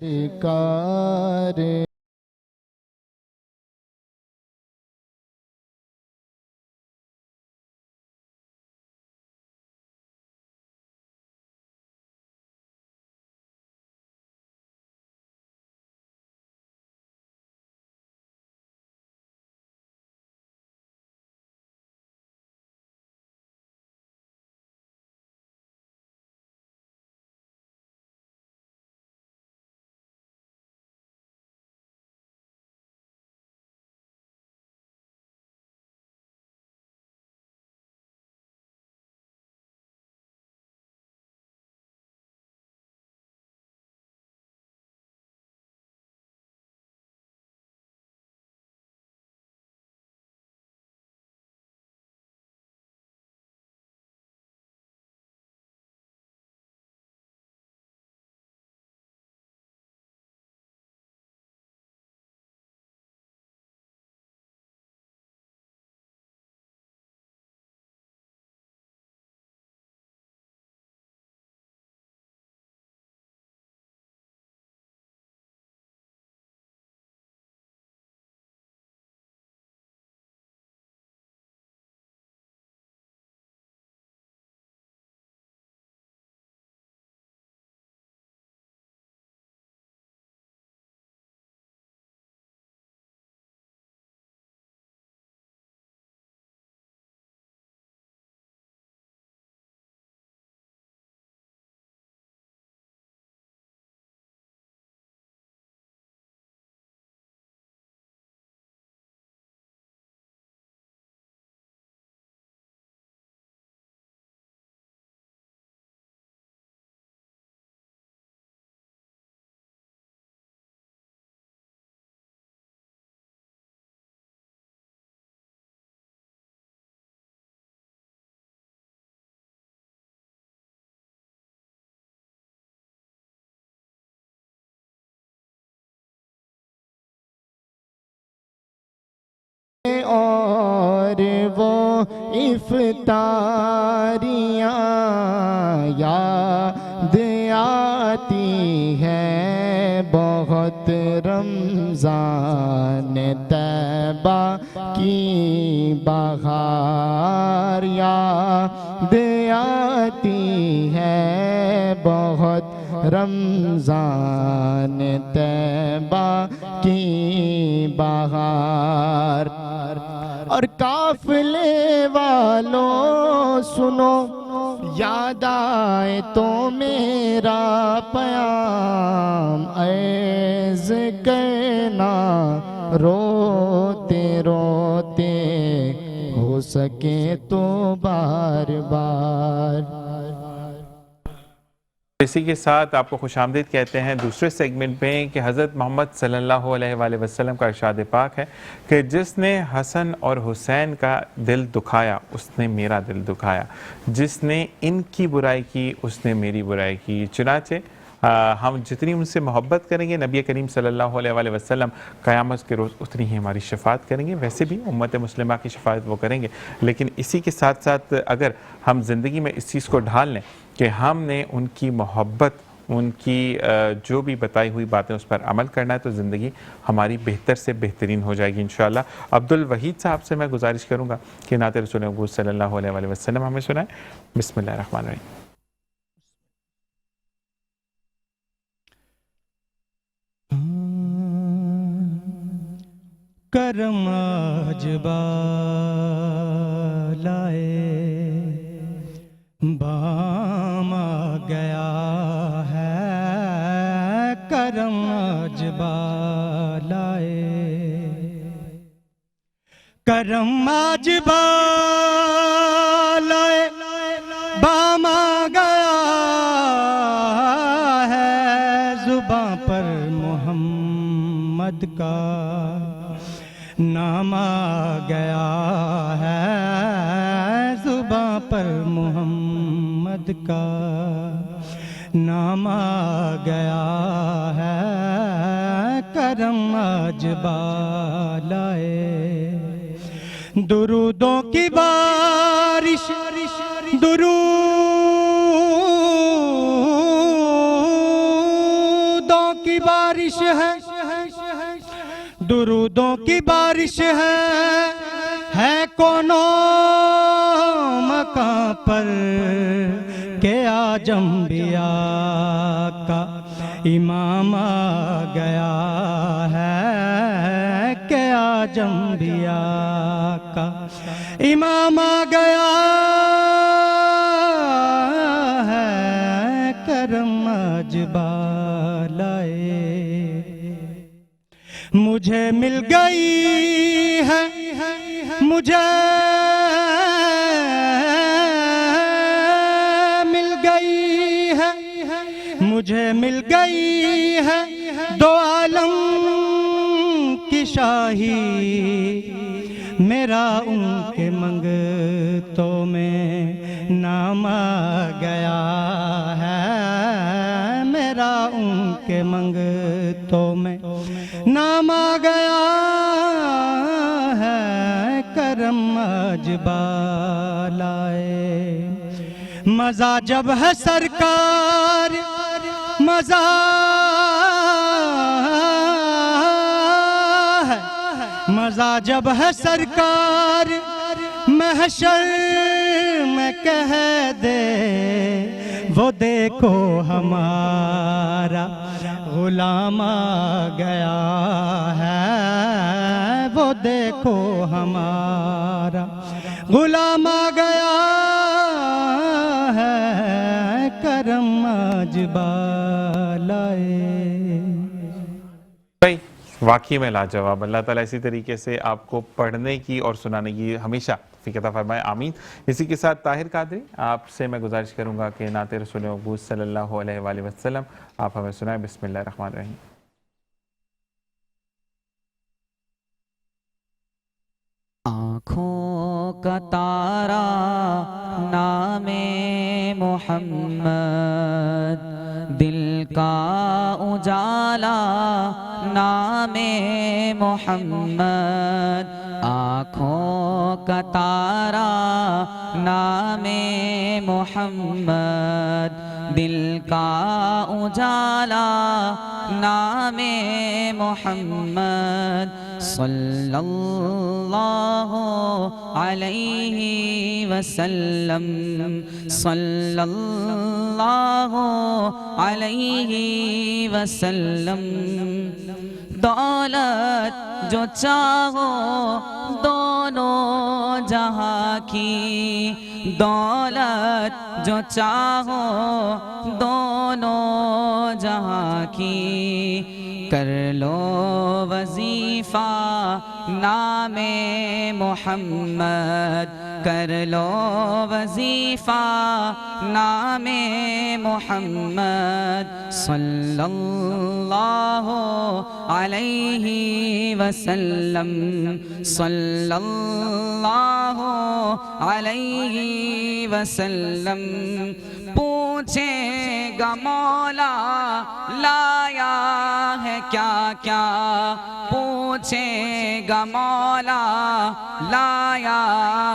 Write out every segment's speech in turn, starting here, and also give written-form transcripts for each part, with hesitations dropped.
سرکار اور وہ افطاریاں یاد آتی ہے بہت رمضان طیبہ کی بہار یاد آتی ہے بہت رمضان طیبہ کی بہار اور قافلے والوں سنو یاد آئے تو میرا پیام عرض کرنا روتے روتے ہو سکے تو بار بار۔ اسی کے ساتھ آپ کو خوش آمدید کہتے ہیں دوسرے سیگمنٹ میں کہ حضرت محمد صلی اللہ علیہ وآلہ وسلم کا ارشاد پاک ہے کہ جس نے حسن اور حسین کا دل دکھایا اس نے میرا دل دکھایا، جس نے ان کی برائی کی اس نے میری برائی کی۔ چنانچہ ہم جتنی ان سے محبت کریں گے نبی کریم صلی اللہ علیہ وآلہ وسلم قیامت کے روز اتنی ہی ہماری شفاعت کریں گے۔ ویسے بھی امت مسلمہ کی شفاعت وہ کریں گے، لیکن اسی کے ساتھ ساتھ اگر ہم زندگی میں اس چیز کو ڈھال لیں کہ ہم نے ان کی محبت، ان کی جو بھی بتائی ہوئی باتیں اس پر عمل کرنا ہے تو زندگی ہماری بہتر سے بہترین ہو جائے گی انشاءاللہ۔ عبدالوحید صاحب سے میں گزارش کروں گا کہ نعت رسول مقبول صلی اللہ علیہ وآلہ وسلم ہمیں سنائیں۔ بسم اللہ الرحمن الرحیم۔ کرم آج بالائے بام آ گیا ہے، کرم آج بالائے کرم آج بالائے بام آ گیا ہے، زباں پر محمد کا نام آ گیا ہے، زباں پر محمد کا نام آ گیا ہے، کرم آج بالائے درودوں کی بارش درودوں کی بارش ہے درودوں کی بارش ہے کونوں مکان پر کہ آج انبیاء کا امام آ گیا ہے کہ آج انبیاء کا امام آ گیا ہے کرم آج بالائے مجھے مل گئی ہے مجھے مل گئی ہے مجھے مل گئی ہے دو عالم کی شاہی میرا ان کے منگتوں میں نام آ گیا ہے میرا ان کے منگتوں میں نام آ گیا ہے کرم آج بالائے مزہ جب ہے سرکار مزہ ہے مزہ جب ہے سرکار محشر میں کہہ دے وہ دیکھو ہمارا غلام آ گیا ہے وہ دیکھو ہمارا غلام آ گیا ہے کرم آج بالائے بھائی واقعی میں لاجواب اللہ تعالیٰ اسی طریقے سے آپ کو پڑھنے کی اور سنانے کی ہمیشہ توفیق عطا فرمائے آمین اسی کے ساتھ طاہر قادری آپ سے میں گزارش کروں گا کہ نعت رسول مقبول صلی اللہ علیہ وآلہ وسلم آپ ہمیں سنائیں بسم اللہ الرحمن الرحیم آنکھوں کا تارا نام محمد دل کا اجالا نام محمد آنکھوں کا تارا نام محمد دل کا اجالا نام محمد صلی اللہ علیہ وسلم صلی اللہ علیہ وسلم دولت جو چاہو دونوں جہاں کی دولت جو چاہو دونوں جہاں کی کر لو وظیفہ نام محمد کر لو وظیفہ نام محمد صلی اللہ علیہ وسلم صلی اللہ علیہ وسلم پوچھے گا مولا لایا ہے کیا کیا پوچھے گا مولا لایا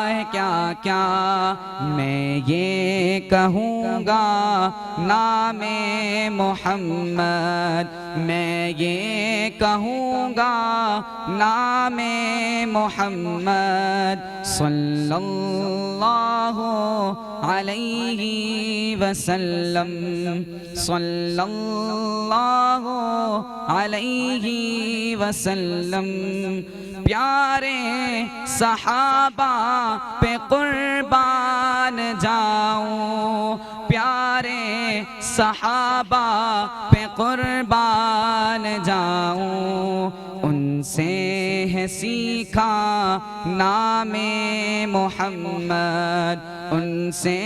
ہے کیا کیا میں یہ کہوں گا نام محمد میں یہ کہوں گا نام محمد صلی اللہ علیہ وسلم صلی اللہ علیہ وسلم پیارے صحابہ پہ قربان جاؤں پیارے صحابہ پہ قربان جاؤں ان سے ہے سیکھا نام محمد ان سے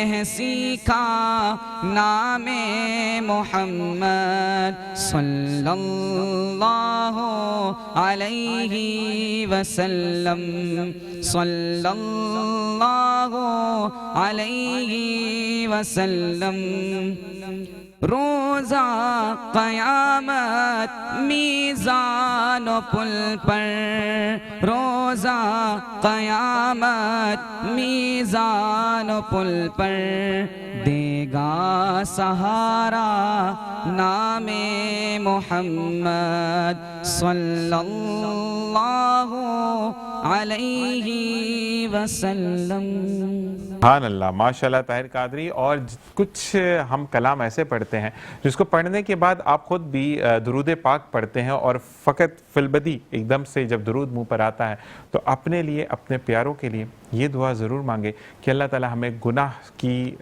ہے سیکھا نام محمد صلی اللہ علیہ وسلم صلی اللہ علیہ وسلم روزہ قیامت میزان و پل پر روزہ قیامت میزان و پل پر دے گا سہارا نام محمد صلی اللہ علیہ وسلم۔ سبحان اللہ، ماشاءاللہ طاہر قادری۔ اور کچھ ہم کلام ایسے پڑھتے ہیں جس کو پڑھنے کے بعد آپ خود بھی درود پاک پڑھتے ہیں، اور فقط فی البدی ایک دم سے جب درود منہ پر آتا ہے تو اپنے لیے، اپنے پیاروں کے لیے یہ دعا ضرور مانگے کہ اللہ تعالی ہمیں گناہ کی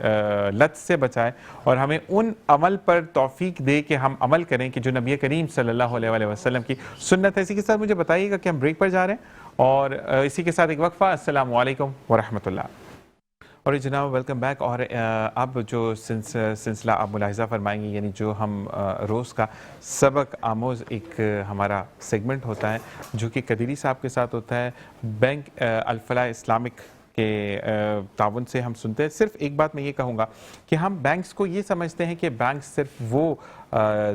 لت سے بچائے اور ہمیں ان عمل پر توفیق دے کہ ہم عمل کریں کہ جو نبی کریم صلی اللہ علیہ وآلہ وسلم کی سنت ہے۔ اسی کے ساتھ مجھے بتائیے گا کہ ہم بریک پر جا رہے ہیں، اور اسی کے ساتھ ایک وقفہ۔ السلام علیکم ورحمۃ اللہ۔ اور جناب ویلکم بیک۔ اور اب جو سلسلہ آپ ملاحظہ فرمائیں گے، یعنی جو ہم روز کا سبق آموز ایک ہمارا سیگمنٹ ہوتا ہے جو کہ قدیری صاحب کے ساتھ ہوتا ہے، بینک الفلاح اسلامک کے تعاون سے ہم سنتے ہیں۔ صرف ایک بات میں یہ کہوں گا کہ ہم بینکس کو یہ سمجھتے ہیں کہ بینک صرف وہ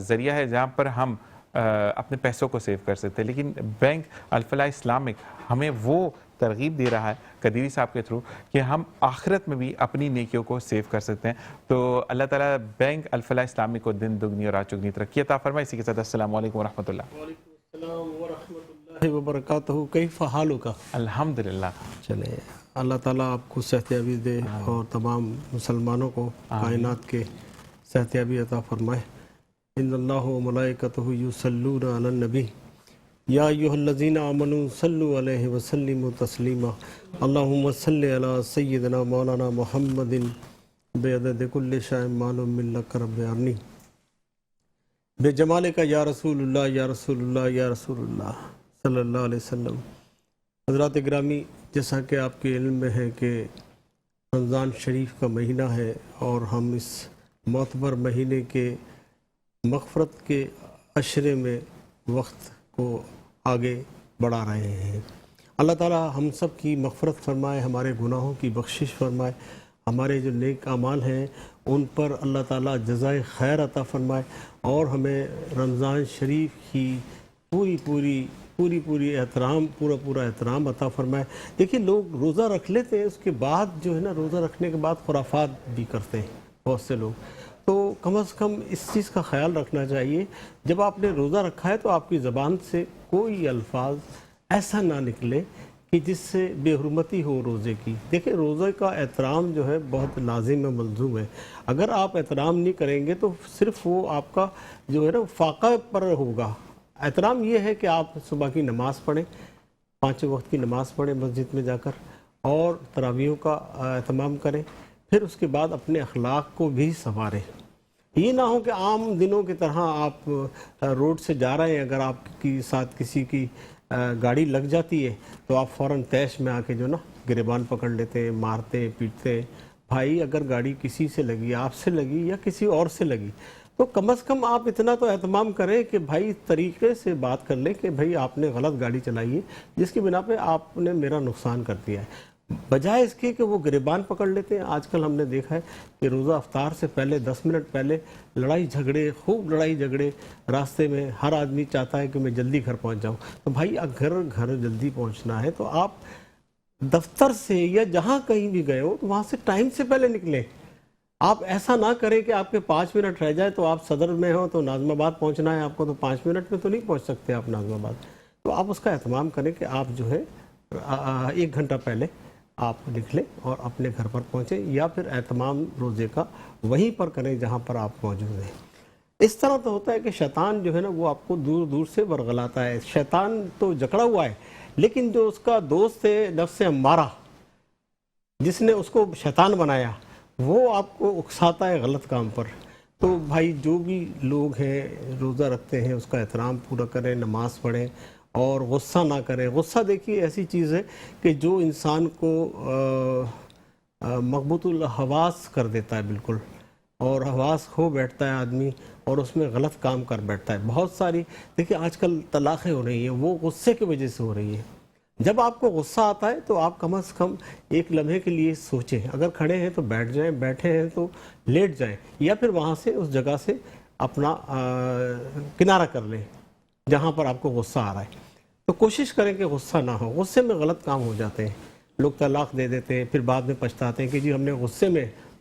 ذریعہ ہے جہاں پر ہم اپنے پیسوں کو سیو کر سکتے ہیں، لیکن بینک الفلاح اسلامک ہمیں وہ ترغیب دے رہا ہے قدیری صاحب کے تھرو کہ ہم آخرت میں بھی اپنی نیکیوں کو سیو کر سکتے ہیں۔ تو اللہ تعالیٰ بینک الفلاح اسلامی کو دن دگنی اور رات چگنی ترقی عطا فرمائے۔ اسی کے ساتھ السلام علیکم ورحمۃ اللہ۔ وعلیکم السلام ورحمۃ اللہ وبرکاتہ۔ کیف حالک؟ الحمدللہ۔ چلے اللہ تعالیٰ آپ کو صحتیابی دے اور تمام مسلمانوں کو کائنات کے صحتیابی عطا فرمائے۔ ان اللہ و ملائکتہ یصلون علی النبی یا ایھا الذین آمنوا صلوا علیہ وسلموا تسلیما۔ اللہم صل علی سیدنا مولانا محمد بعدد کل شیء معلوم من لک رب ارنی بے جمالک یا رسول اللہ یا رسول اللہ یا رسول اللہ صلی اللہ علیہ وسلم۔ حضرات گرامی، جیسا کہ آپ کے علم میں ہے کہ رمضان شریف کا مہینہ ہے اور ہم اس معتبر مہینے کے مغفرت کے عشرے میں وقت کو آگے بڑھا رہے ہیں۔ اللہ تعالی ہم سب کی مغفرت فرمائے، ہمارے گناہوں کی بخشش فرمائے، ہمارے جو نیک اعمال ہیں ان پر اللہ تعالی جزائے خیر عطا فرمائے، اور ہمیں رمضان شریف کی پوری احترام پورا احترام عطا فرمائے۔ دیکھیے، لوگ روزہ رکھ لیتے ہیں، اس کے بعد جو ہے نا، روزہ رکھنے کے بعد خرافات بھی کرتے ہیں بہت سے لوگ، تو کم از کم اس چیز کا خیال رکھنا چاہیے جب آپ نے روزہ رکھا ہے تو آپ کی زبان سے کوئی الفاظ ایسا نہ نکلے کہ جس سے بے حرمتی ہو روزے کی۔ دیکھیں، روزے کا احترام جو ہے بہت لازم ہے، ملزوم ہے۔ اگر آپ احترام نہیں کریں گے تو صرف وہ آپ کا جو ہے نا فاقہ پر ہوگا۔ احترام یہ ہے کہ آپ صبح کی نماز پڑھیں، 5 وقت کی نماز پڑھیں مسجد میں جا کر، اور تراویحوں کا اہتمام کریں، پھر اس کے بعد اپنے اخلاق کو بھی سنواریں۔ یہ نہ ہو کہ عام دنوں کی طرح آپ روڈ سے جا رہے ہیں، اگر آپ کی ساتھ کسی کی گاڑی لگ جاتی ہے تو آپ فوراً تیش میں آ کے جو نا گریبان پکڑ لیتے ہیں، مارتے ہیں، پیٹتے ہیں۔ بھائی، اگر گاڑی کسی سے لگی، آپ سے لگی یا کسی اور سے لگی، تو کم از کم آپ اتنا تو اہتمام کریں کہ بھائی طریقے سے بات کر لیں کہ بھائی آپ نے غلط گاڑی چلائی ہے جس کی بنا پہ آپ نے میرا نقصان کر دیا ہے، بجائے اس کے کہ وہ گریبان پکڑ لیتے ہیں۔ آج کل ہم نے دیکھا ہے کہ روزہ افطار سے پہلے 10 منٹ پہلے خوب لڑائی جھگڑے راستے میں، ہر آدمی چاہتا ہے کہ میں جلدی گھر پہنچ جاؤں۔ تو بھائی، اگر گھر جلدی پہنچنا ہے تو آپ دفتر سے یا جہاں کہیں بھی گئے ہو تو وہاں سے ٹائم سے پہلے نکلیں۔ آپ ایسا نہ کریں کہ آپ کے 5 منٹ رہ جائے تو آپ صدر میں ہو تو ناظم آباد پہنچنا ہے آپ کو، تو 5 منٹ میں تو نہیں پہنچ سکتے آپ ناظم آباد۔ تو آپ اس کا اہتمام کریں کہ آپ جو ہے 1 گھنٹہ پہلے آپ نکلیں اور اپنے گھر پر پہنچیں، یا پھر اہتمام روزے کا وہیں پر کریں جہاں پر آپ موجود ہیں۔ اس طرح تو ہوتا ہے کہ شیطان جو ہے نا وہ آپ کو دور دور سے ورغلاتا ہے۔ شیطان تو جکڑا ہوا ہے، لیکن جو اس کا دوست ہے نفس امارہ، جس نے اس کو شیطان بنایا، وہ آپ کو اکساتا ہے غلط کام پر۔ تو بھائی، جو بھی لوگ ہیں روزہ رکھتے ہیں اس کا احترام پورا کریں، نماز پڑھیں اور غصہ نہ کریں۔ غصہ دیکھیے ایسی چیز ہے کہ جو انسان کو مغبوط الحواس کر دیتا ہے بالکل، اور حواس کھو بیٹھتا ہے آدمی اور اس میں غلط کام کر بیٹھتا ہے۔ بہت ساری دیکھیے آج کل طلاقیں ہو رہی ہیں، وہ غصے کی وجہ سے ہو رہی ہیں۔ جب آپ کو غصہ آتا ہے تو آپ کم از کم ایک لمحے کے لیے سوچیں، اگر کھڑے ہیں تو بیٹھ جائیں، بیٹھے ہیں تو لیٹ جائیں، یا پھر وہاں سے اس جگہ سے اپنا کنارہ کر لیں جہاں پر آپ کو غصہ آ رہا ہے۔ تو کوشش کریں کہ غصہ نہ ہو۔ غصے میں غلط کام ہو جاتے ہیں، لوگ طلاق دے دیتے ہیں، پھر بعد میں پچھتاتے ہیں کہ جی ہم نے غصے میں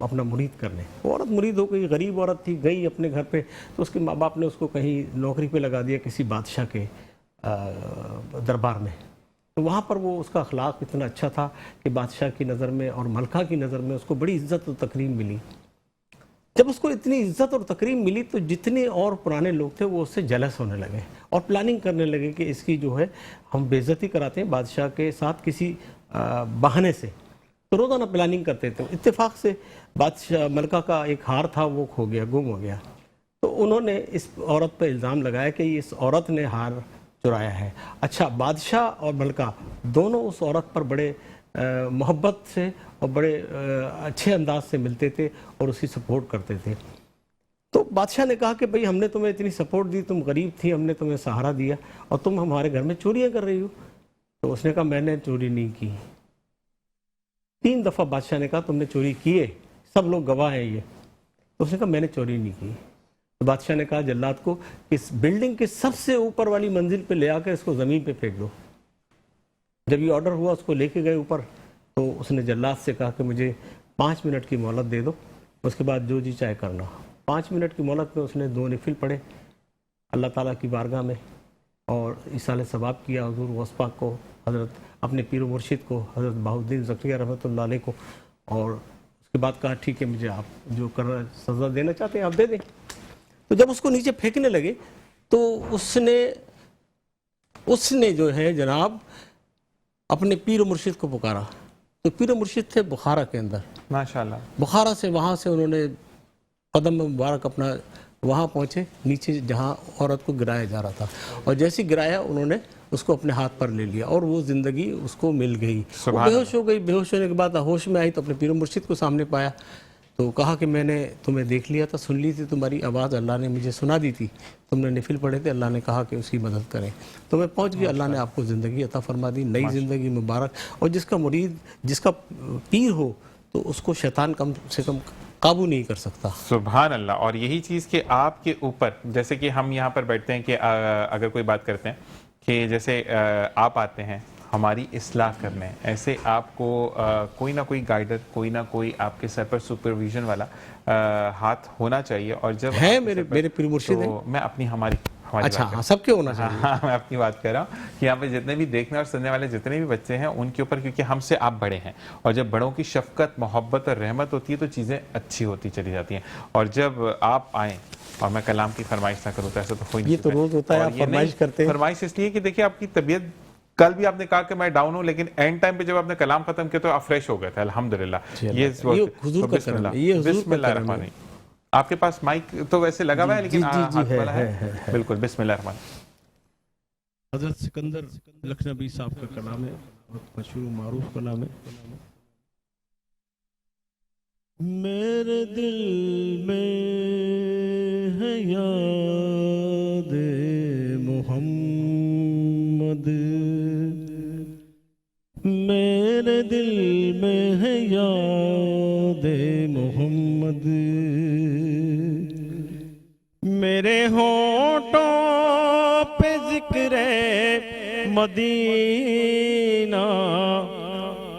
اپنا مرید کرنے. وہ عورت مرید ہو گئی, غریب عورت تھی, گئی اپنے گھر پہ, تو اس کے ماں باپ نے اس کو کہیں نوکری پہ لگا دیا کسی بادشاہ کے دربار میں. تو وہاں پر وہ اس کا اخلاق اتنا اچھا تھا کہ بادشاہ کی نظر میں اور ملکہ کی نظر میں اس کو بڑی عزت و تکریم ملی. جب اس کو اتنی عزت اور تکریم ملی تو جتنے اور پرانے لوگ تھے وہ اس سے جلس ہونے لگے اور پلاننگ کرنے لگے کہ اس کی جو ہے ہم بے عزتی کراتے ہیں بادشاہ کے ساتھ کسی بہانے سے. تو روزانہ پلاننگ کرتے تھے. اتفاق سے بادشاہ ملکہ کا ایک ہار تھا, وہ کھو گیا, گم ہو گیا. تو انہوں نے اس عورت پہ الزام لگایا کہ اس عورت نے ہار چرایا ہے. اچھا, بادشاہ اور ملکہ دونوں اس عورت پر بڑے محبت سے اور بڑے اچھے انداز سے ملتے تھے اور اسی سپورٹ کرتے تھے. تو بادشاہ نے کہا کہ بھئی ہم نے تمہیں اتنی سپورٹ دی, تم غریب تھی, ہم نے تمہیں سہارا دیا, اور تم ہمارے گھر میں چوریاں کر رہی ہو. تو اس نے کہا میں نے چوری نہیں کی. 3 دفعہ بادشاہ نے کہا تم نے چوری کی ہے, سب لوگ گواہ ہیں یہ. تو اس نے کہا میں نے چوری نہیں کی. تو بادشاہ نے کہا جلاد کو اس بلڈنگ کے سب سے اوپر والی منزل پہ لے آ کر اس کو زمین پہ پھینک دو. جب یہ آرڈر ہوا اس کو لے کے گئے اوپر, تو اس نے جلاد سے کہا کہ مجھے 5 منٹ کی مہلت دے دو, اس کے بعد جو جی چاہے کرنا. 5 منٹ کی مہلت میں اس نے 2 نفل پڑھے اللہ تعالیٰ کی بارگاہ میں اور ایصال ثواب کیا حضور غوث پاک کو, حضرت اپنے پیر و مرشد کو, حضرت بہاؤالدین زکریا رحمۃ اللہ علیہ کو, اور اس کے بعد کہا ٹھیک ہے مجھے آپ جو کرنا سزا دینا چاہتے ہیں آپ دے دیں. تو جب اس کو نیچے پھینکنے لگے تو اس نے جو ہے جناب اپنے پیر و مرشد کو پکارا. تو پیر و مرشد تھے بخارا کے اندر, ماشاءاللہ. بخارا سے وہاں سے انہوں نے قدم مبارک اپنا وہاں پہنچے نیچے جہاں عورت کو گرایا جا رہا تھا, اور جیسی گرایا انہوں نے اس کو اپنے ہاتھ پر لے لیا اور وہ زندگی اس کو مل گئی. وہ بے ہوش ہو گئی. بے ہوش ہونے کے بعد ہوش میں آئی تو اپنے پیر و مرشد کو سامنے پایا. تو کہا کہ میں نے تمہیں دیکھ لیا تھا, سن لی تھی تمہاری آواز, اللہ نے مجھے سنا دی تھی, تم نے نفل پڑھے تھے, اللہ نے کہا کہ اس کی مدد کریں. تو میں پہنچ گیا, اللہ نے آپ کو زندگی عطا فرما دی, نئی زندگی مبارک. اور جس کا مرید, جس کا پیر ہو تو اس کو شیطان کم سے کم قابو نہیں کر سکتا. سبحان اللہ. اور یہی چیز کہ آپ کے اوپر, جیسے کہ ہم یہاں پر بیٹھتے ہیں کہ اگر کوئی بات کرتے ہیں کہ جیسے آپ آتے ہیں ہماری اصلاح کرنے, ایسے آپ کو کوئی نہ کوئی گائیڈر, کوئی نہ کوئی آپ کے سر پر سپرویژن والا ہاتھ ہونا چاہیے. اور جب ہے میرے پیر مرشد ہیں, میں اپنی ہماری اچھا ہاں سب کے ہونا چاہیے. ہاں میں اپنی بات کر رہا ہوں کہ یہاں پہ جتنے بھی دیکھنے اور سننے والے جتنے بھی بچے ہیں ان کے اوپر, کیونکہ ہم سے آپ بڑے ہیں, اور جب بڑوں کی شفقت, محبت اور رحمت ہوتی ہے تو چیزیں اچھی ہوتی چلی جاتی ہیں. اور جب آپ آئیں, اور میں کلام کی فرمائش نہ کروں تو ایسا تو کوئی نہیں. یہ تو روز ہوتا ہے, آپ فرمائش کرتے ہیں. فرمائش اس لیے کہ دیکھیں آپ کی طبیعت, کل بھی آپ نے کہا کہ میں ڈاؤن ہوں, لیکن اینڈ ٹائم پہ جب آپ نے کلام ختم کیا تو آپ فریش ہو گئے تھے الحمدللہ. یہ بسم اللہ الرحمن الرحیم. آپ کے پاس مائک تو ویسے لگا ہوا ہے لیکن ہاتھ والا ہے, بالکل. بسم اللہ الرحمن. حضرت سکندر لکھنوی صاحب کا کلام ہے, بہت مشہور و معروف کلام ہے. میرے دل میں ہے یاد محمد, میرے دل میں ہے یاد محمد, میرے ہونٹوں پہ ذکر مدینہ,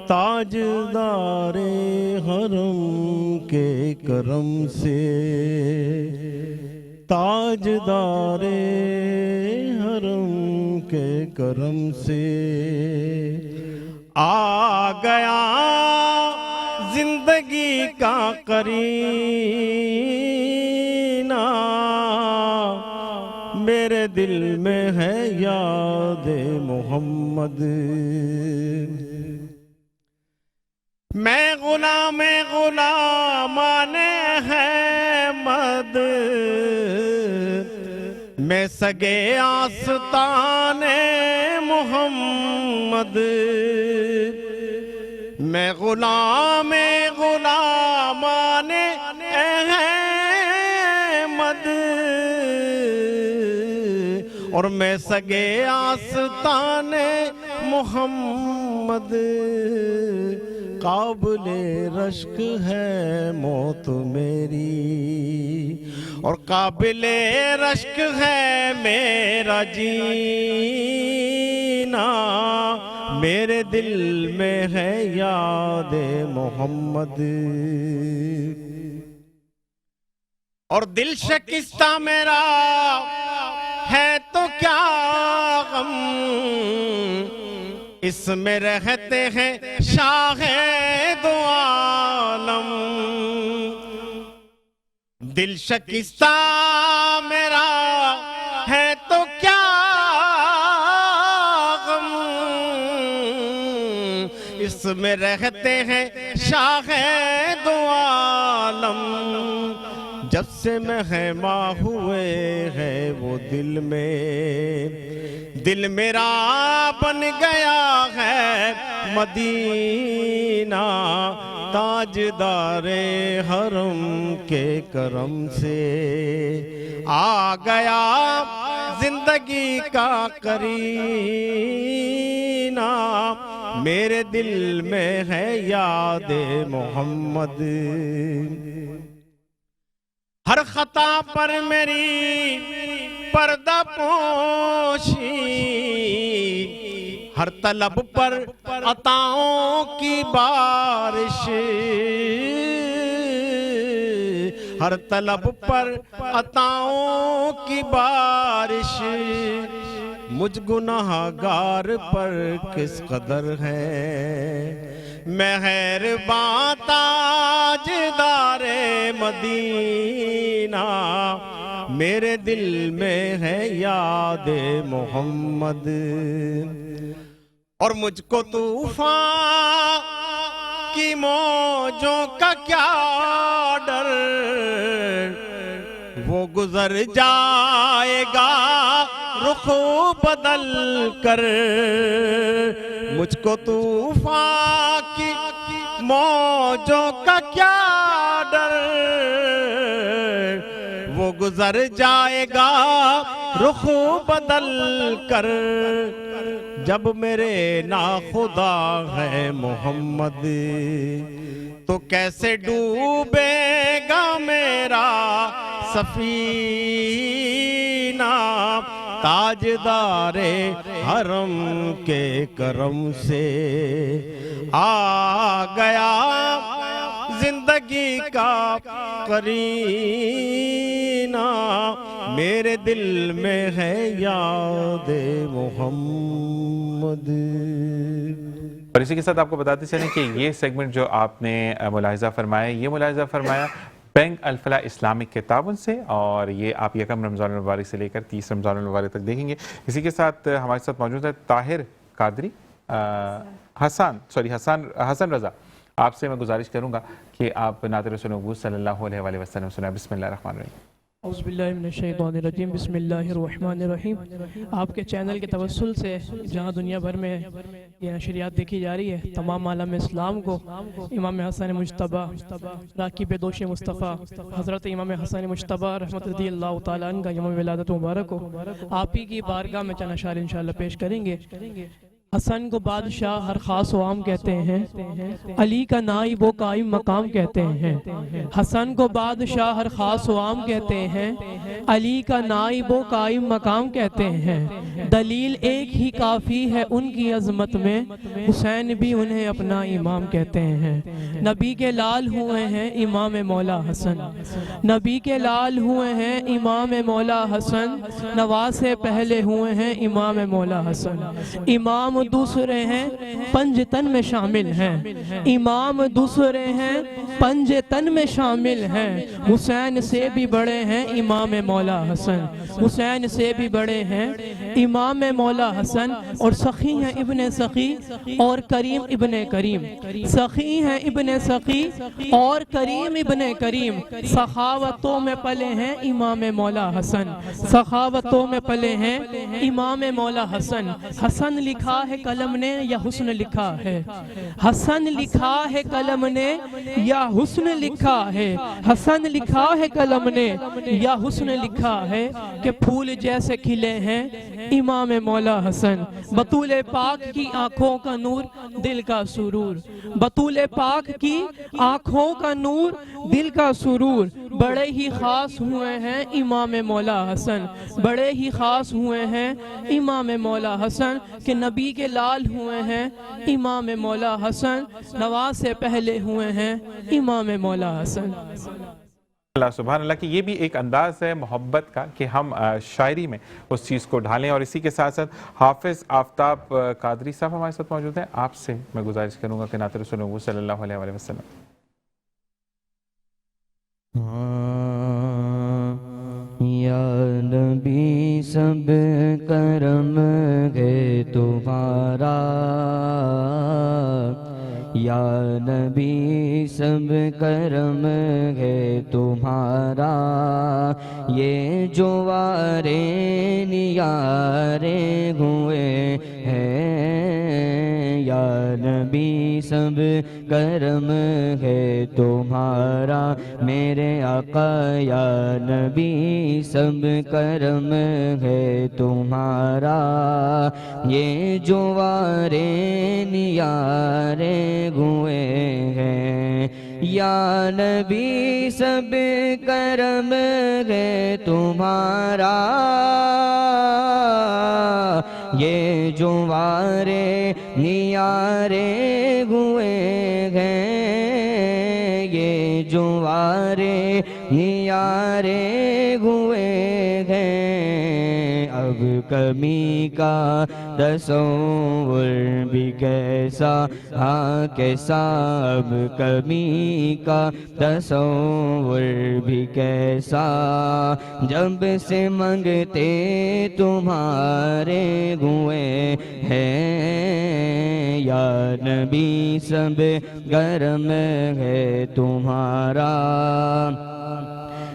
تاجدار حرم کے کرم سے, تاجدار حرم کے کرم سے آ گیا زندگی کا قرینہ, میرے دل میں ہے یاد محمد. میں غلام غلامان احمد, میں سگے آستان محمد, میں غلام غلامان احمد, اور میں سگے آستان محمد. قابل رشک ہے موت میری, اور قابل رشک ہے میرا جینا, میرے دل میں ہے یاد محمد، اور دل شکستہ میرا ہے تو کیا غم، اس میں رہتے ہیں شاہ دو عالم، دل شکستہ میرا ہے تو کیا غم، اس میں رہتے ہیں شاہ دو عالم، جب سے مہما ہوئے ہیں وہ دل میں، دل میرا بن گیا ہے مدینہ، تاجدار حرم کے کرم سے آ گیا زندگی کا قرینہ، میرے دل میں ہے یاد محمد، ہر خطا پر میری پردہ پوشی، ہر طلب پر عطاؤں کی بارش، ہر طلب پر عطاؤں کی بارش، مجھ گناہگار پر کس قدر ہے مہرباں تاجدار مدینہ، میرے دل میں ہے یاد محمد، اور مجھ کو طوفان کی موجوں کا کیا ڈر، وہ گزر جائے گا رخ بدل کر، مجھ کو طوفان کی موجوں کا کیا ڈر، وہ گزر جائے گا رخ بدل کر، جب میرے ناخدا ہے محمد تو کیسے ڈوبے گا میرا سفینہ، تاجدار حرم کے کرم سے آ گیا زندگی کا قرینہ، میرے دل میں ہے یاد محمد۔ اور اسی کے ساتھ آپ کو بتاتے چلیں کہ یہ سیگمنٹ جو آپ نے ملاحظہ فرمایا، یہ ملاحظہ فرمایا بینک الفلاح اسلامک کے تعاون سے، اور یہ آپ یکم رمضان المبارک سے لے کر 30 رمضان المبارک تک دیکھیں گے۔ اسی کے ساتھ ہمارے ساتھ موجود ہے طاہر قادری، حسن رضا۔ آپ سے میں گزارش کروں گا کہ آپ نعت رسول مقبول صلی اللہ علیہ وآلہ وسلم سنائیں۔ بسم اللہ الرحمن الرحیم۔ اعوذ باللہ من الشیطان الرجیم، بسم اللہ الرحمن الرحیم۔ آپ کے چینل کے توسل سے جہاں دنیا بھر میں یہ نشریات دیکھی جا رہی ہے، تمام عالم اسلام کو امام حسن مجتبیٰ راکب دوش مصطفیٰ حضرت امام حسن مجتبیٰ رحمت رضی اللہ تعالیٰ عنہ کا یوم ولادت مبارک ہو۔ آپ ہی کی بارگاہ میں چند اشعار انشاءاللہ پیش کریں گے۔ حسن کو بادشاہ ہر خاص و عام کہتے ہیں، علی کا نائب و قائم مقام کہتے ہیں۔ حسن کو بادشاہ ہر خاص و عام کہتے ہیں، علی کا نائب و قائم مقام کہتے ہیں۔ دلیل ایک ہی کافی ہے ان کی عظمت میں، حسین بھی انہیں اپنا امام کہتے ہیں۔ نبی کے لال ہوئے ہیں امام مولا حسن، نبی کے لال ہوئے ہیں امام مولا حسن، نواز سے پہلے ہوئے ہیں امام مولا حسن۔ امام دوسرے ہیں پنج تن میں شامل ہیں، امام دوسرے ہیں پنج تن میں شامل ہیں۔ حسین سے بھی بڑے ہیں امام مولا حسن، حسین سے بھی بڑے ہیں امام مولا حسن۔ اور سخی ہیں ابن سخی اور کریم ابن کریم، سخی ہیں ابن سخی اور کریم ابن کریم۔ سخاوتوں میں پلے ہیں امام مولا حسن، سخاوتوں میں پلے ہیں امام مولا حسن۔ حسن لکھا ہے قلم نے یا حسن لکھا ہے، حسن لکھا ہے قلم نے یا حسن لکھا ہے، حسن لکھا ہے قلم نے یا حسن لکھا ہے، کہ پھول جیسے کھلے ہیں امام مولا حسن۔ بطول پاک کی آنکھوں کا نور دل کا سرور، بطول پاک کی آنکھوں کا نور دل کا سرور، بڑے ہی خاص ہوئے ہیں امام مولا حسن، بڑے ہی خاص ہوئے ہیں امام مولا حسن کہ نبی کے لال ہوئے ہیں امام مولا حسن، نواز سے پہلے ہوئے ہیں امام مولا حسن۔ اللہ سبحان اللہ، کہ یہ بھی ایک انداز ہے محبت کا کہ ہم شاعری میں اس چیز کو ڈھالیں۔ اور اسی کے ساتھ ساتھ حافظ آفتاب قادری صاحب ہمارے ساتھ موجود ہیں، آپ سے میں گزارش کروں گا کہ نعت رسول اللہ صلی اللہ علیہ وآلہ وسلم۔ یا نبی سب کرم ہے تمہارا، یا نبی سب کرم ہے تمہارا، یہ جو وارے نیارے ہوئے ہیں، یا نبی سب کرم ہے تمہارا میرے آقا، یا نبی سب کرم ہے تمہارا، یہ جو وارے نیارے ہوئے ہیں، یا نبی سب کرم ہے تمہارا، یہ جو وارے نیارے ہوئے ہیں، یہ جو وارے نیارے ہوئے ہیں، اب کمی کا تصور بھی کیسا، ہاں کیسا، اب کمی کا تصور بھی کیسا، جب سے منگتے تمہارے ہوئے ہیں، یا نبی سب کرم ہے تمہارا،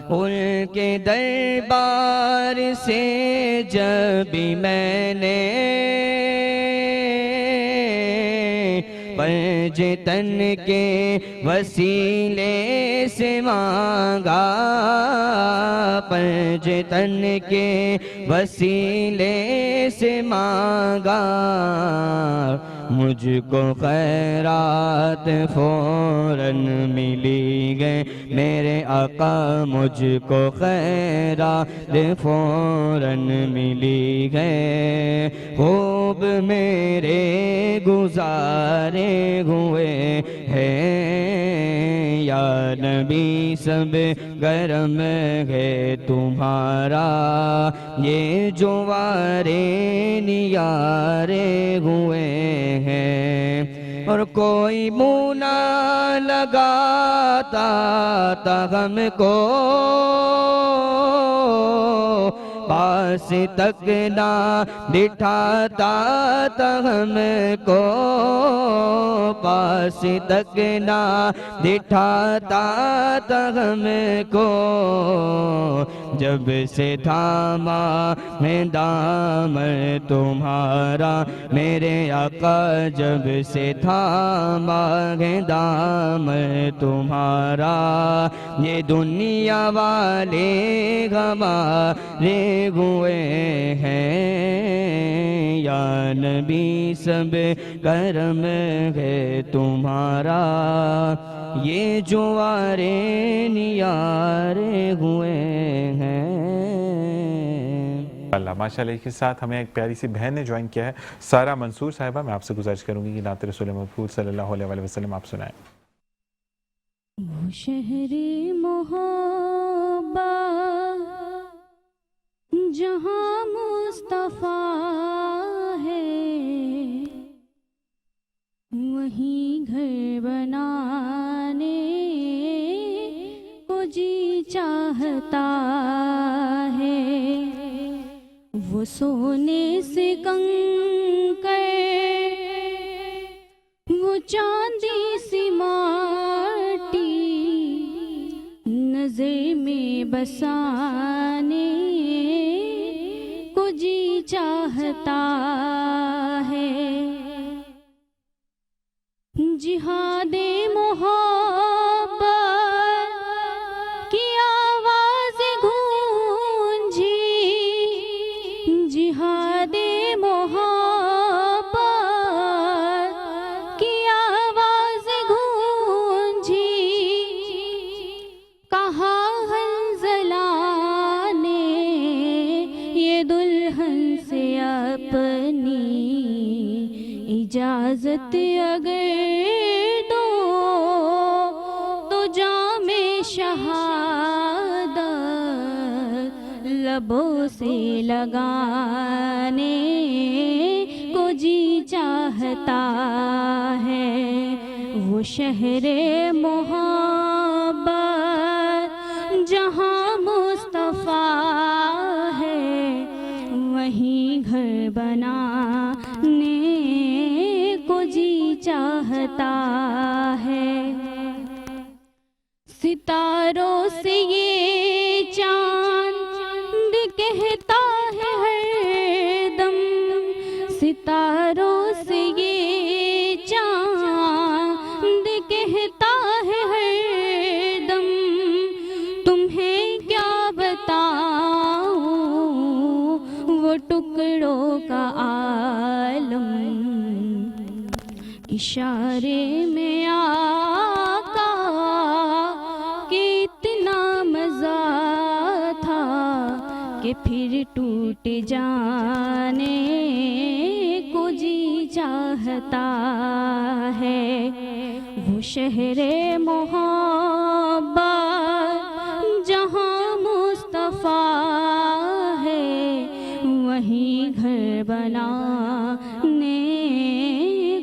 ان کے دربار سے جب بھی میں نے پنجتن کے وسیلے سے مانگا، پنجتن کے وسیلے سے مانگا، مجھ کو خیرات فوراً ملی گئے، میرے آقا مجھ کو خیرات فوراً ملی گئے، خوب میرے گزارے ہوئے ہیں، یا نبی سب کرم ہے تمہارا، یہ جو وارے نیارے ہوئے ہیں، اور کوئی منہ نہ لگاتا تھا ہم کو، پاس تک نہ بٹھاتا تھا ہم کو، پاس تک نہ بٹھاتا تھا ہم کو، جب سے تھاما میں دامن تمہارا میرے آقا، جب سے تھاما ہے دامن تمہارا، یہ دنیا والے ہمارے ہوئے ہیں، یا نبی سب کرم ہے تمہارا، یہ جو وارے نیارے ہوئے ہیں۔ اللہ ماشاءاللہ، کے ساتھ ہمیں ایک پیاری سی بہن نے جوائن کیا ہے، سارہ منصور صاحبہ، میں آپ سے گزارش کروں گی کہ نعت رسول مقبول صلی اللہ علیہ وآلہ وسلم آپ سنائیں۔ وہ شہر محبت جہاں مصطفیٰ ہے، وہیں گھر بنانے کو جی چاہتا ہے، وہ سونے سے کنکر، وہ چاندی سی ماٹی نظر میں بسانے کو جی چاہتا ہے، جہاد محبت کی آواز گونجی، جہاد محبت کی آواز گونجی، کہا اجازت اگر دو تو جام شہادت لبوں سے لگانے کو جی چاہتا ہے. وہ شہر محبت جہاں مصطفیٰ ہے وہیں گھر بنانے کو جی چاہتا ہے. ستاروں سے یہ چاند کہتا ہے ہر دم, ستاروں سے یہ چاند کہتا ہے ہر دم, تمہیں کیا بتاؤں وہ ٹکڑوں کا عالم. اشارے میں آقا کہ اتنا مزہ تھا کہ پھر ٹوٹ جانے کو جی چاہتا ہے. وہ شہر محبت جہاں مصطفیٰ ہے وہیں گھر بنانے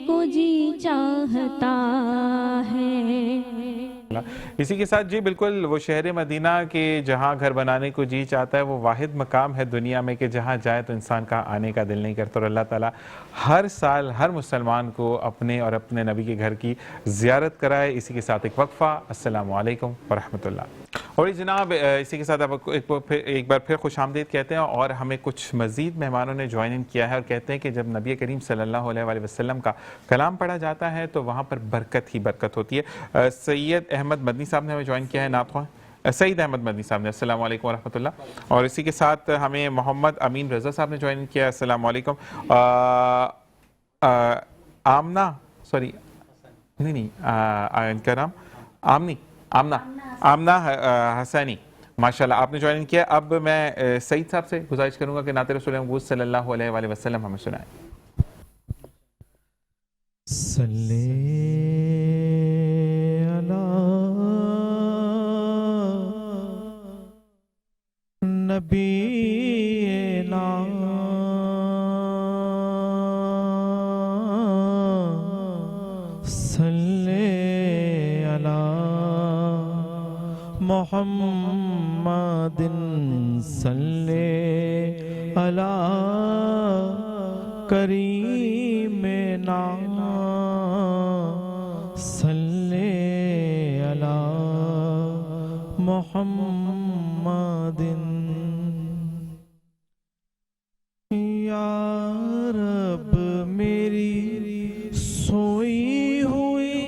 کو جی چاہتا ہے. اسی کے ساتھ جی بالکل وہ شہر مدینہ کے جہاں گھر بنانے کو جی چاہتا ہے, وہ واحد مقام ہے دنیا میں کہ جہاں جائے تو انسان کا آنے کا دل نہیں کرتا, اور اللہ تعالیٰ ہر سال ہر مسلمان کو اپنے اور اپنے نبی کے گھر کی زیارت کرائے. اسی کے ساتھ ایک وقفہ. السلام علیکم ورحمۃ اللہ. اور جناب اسی کے ساتھ آپ ایک بار پھر خوش آمدید کہتے ہیں, اور ہمیں کچھ مزید مہمانوں نے جوائن ان کیا ہے اور کہتے ہیں کہ جب نبی کریم صلی اللہ علیہ وآلہ وسلم کا کلام پڑھا جاتا ہے تو وہاں پر برکت ہی برکت ہوتی ہے. سید احمد مدنی صاحب نے ہمیں جوائن کیا ہے, نعت خواہ سعید احمد مدنی صاحب نے. السلام علیکم ورحمۃ اللہ. اور اسی کے ساتھ ہمیں محمد امین رضا صاحب نے جوائن کیا ہے. السلام علیکم. آمنہ سوری نہیں ان کا نام آمنہ حسینی, ماشاءاللہ آپ نے جوائن کیا. اب میں سعید صاحب سے گزارش کروں گا کہ نعت رسول محمود صلی اللہ علیہ وآلہ وسلم ہمیں سنائیں. صلی علی نبینا صلی علی محمد صلی علی کریمنا صلی علی محمد. یا رب میری سوئی ہوئی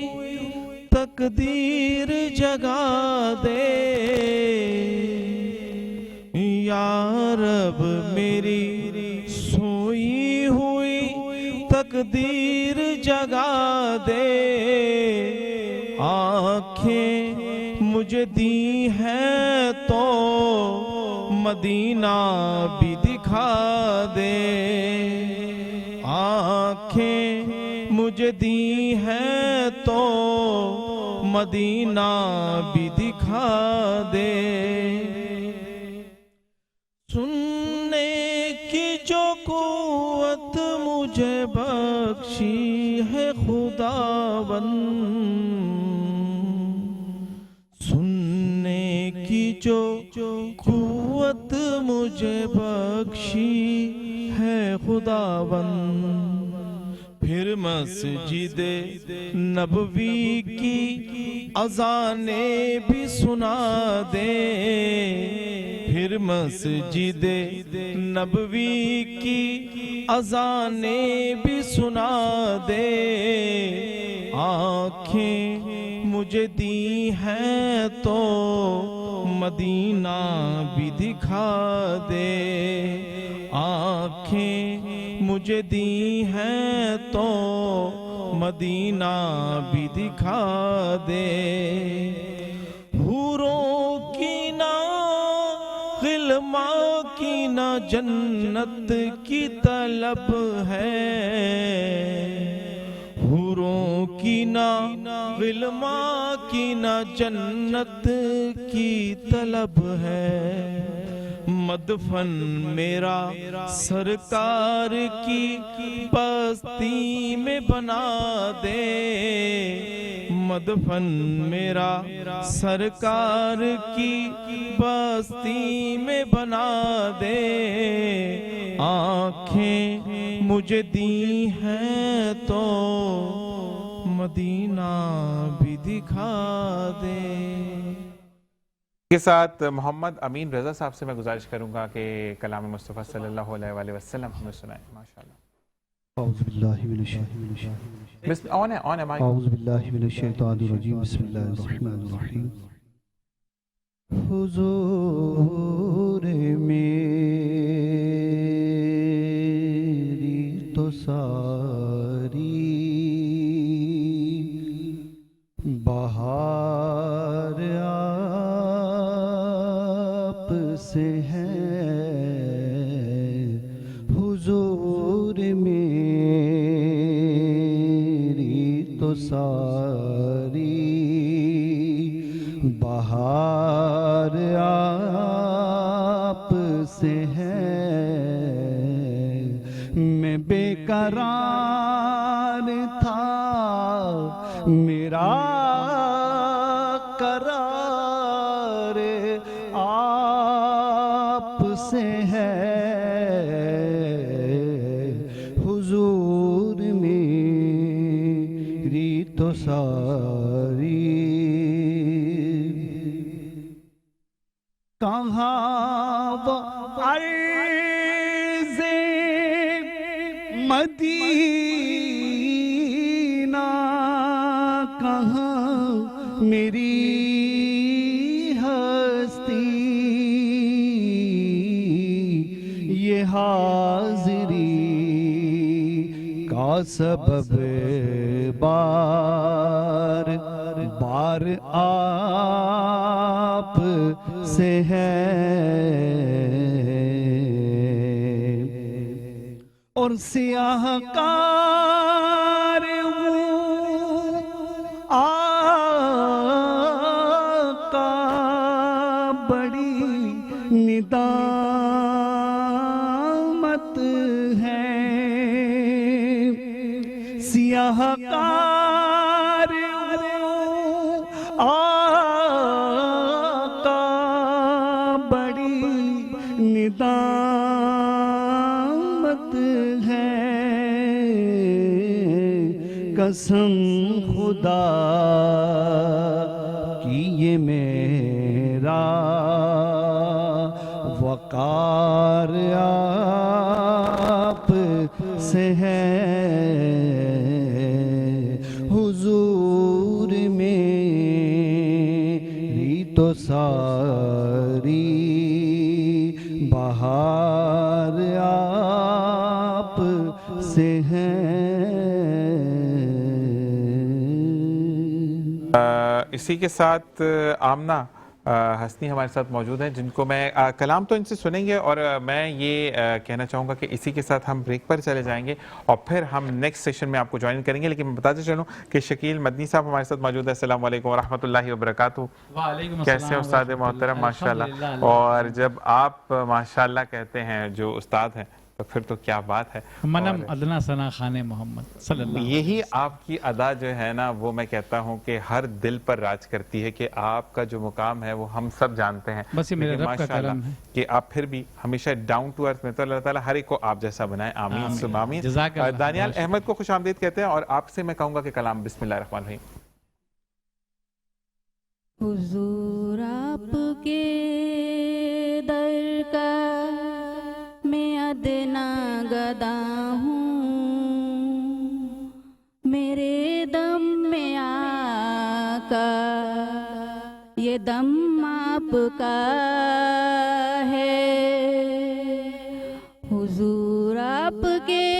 تقدیر جگا دے, یا رب میری سوئی ہوئی تقدیر جگا دے. آنکھیں مجھے دی ہیں تو مدینہ بھی دکھا دے, آنکھیں مجھے دی ہیں تو مدینہ بھی دکھا دے. سننے کی جو قوت مجھے بخشی ہے خداوند, سننے کی جو قوت مجھے بخشی ہے خداوند. پھر مسجد نبوی کی اذانیں بھی سنا دے, پھر مسجد نبوی کی اذانیں بھی سنا دے. آنکھیں مجھے دی ہیں تو مدینہ بھی دکھا دے, آنکھیں مجھے دی ہیں تو مدینہ بھی دکھا دے. حوروں کی نہ غلماں کی نہ جنت کی طلب ہے, کی نہ غلما کی نہ جنت کی طلب ہے، مدفن میرا سرکار کی بستی میں بنا دے، مدفن میرا سرکار کی بستی میں بنا دے، آنکھیں مجھے دی ہیں تو مدینہ بھی دکھا دے۔ کے ساتھ محمد امین رضا صاحب سے میں گزارش کروں گا کہ کلام مصطفیٰ صلی اللہ علیہ وآلہ وسلم ہمیں سنائیں۔ ماشاءاللہ۔ اعوذ باللہ من الشیطان الرجیم، بسم اللہ الرحمن الرحیم۔ حضور میری تو ساری بہار آپ سے ہے، حضور میری تو ساری بہار آپ سے ہے، میں بے قرار تھا میرا قرار آپ سے ہے، حضور میری تو ساری کہاں وہ عرض مدینہ، کہاں میری ہستی، یہ حاضری کا سبب بار بار آپ سے ہے، اور سیاہ کار ہوں آقا بڑی ندامت ہے، سیاہ کار ہوں آقا بڑی ندامت ہے، قسم خدا کی یہ میرا وقار آپ سے ہے، حضور میری تو ساری بہار آپ سے ہے۔ اسی کے ساتھ آمنہ ہسنی ہمارے ساتھ موجود ہیں، جن کو میں کلام تو ان سے سنیں گے، اور میں یہ کہنا چاہوں گا کہ اسی کے ساتھ ہم بریک پر چلے جائیں گے اور پھر ہم نیکسٹ سیشن میں آپ کو جوائن کریں گے، لیکن میں بتاتے چلوں کہ شکیل مدنی صاحب ہمارے ساتھ موجود ہے۔ السلام علیکم ورحمۃ اللہ وبرکاتہ۔ وعلیکم السلام۔ کیسے ہیں استاد محترم؟ ماشاءاللہ۔ اور جب آپ ماشاءاللہ کہتے ہیں جو استاد ہیں تو پھر تو کیا بات ہے، منم ادنا ثنا خان محمد صلی اللہ علیہ وسلم۔ یہی آپ کی ادا جو ہے نا، وہ میں کہتا ہوں کہ ہر دل پر راج کرتی ہے، کہ آپ کا جو مقام ہے وہ ہم سب جانتے ہیں، بس یہ میرے رب کا کرم ہے کہ آپ پھر بھی ہمیشہ ڈاؤن ٹو ارتھ میں، تو اللہ تعالیٰ ہر ایک کو آپ جیسا بنائے، آمین ثم آمین۔ دانیال احمد کو خوش آمدید کہتے ہیں، اور آپ سے میں کہوں گا کہ کلام بسم اللہ الرحمن الرحیم۔ حضور آپ کے در کا میں ادنا گدا ہوں، میرے دم میں آقا یہ دم آپ کا ہے، حضور آپ کے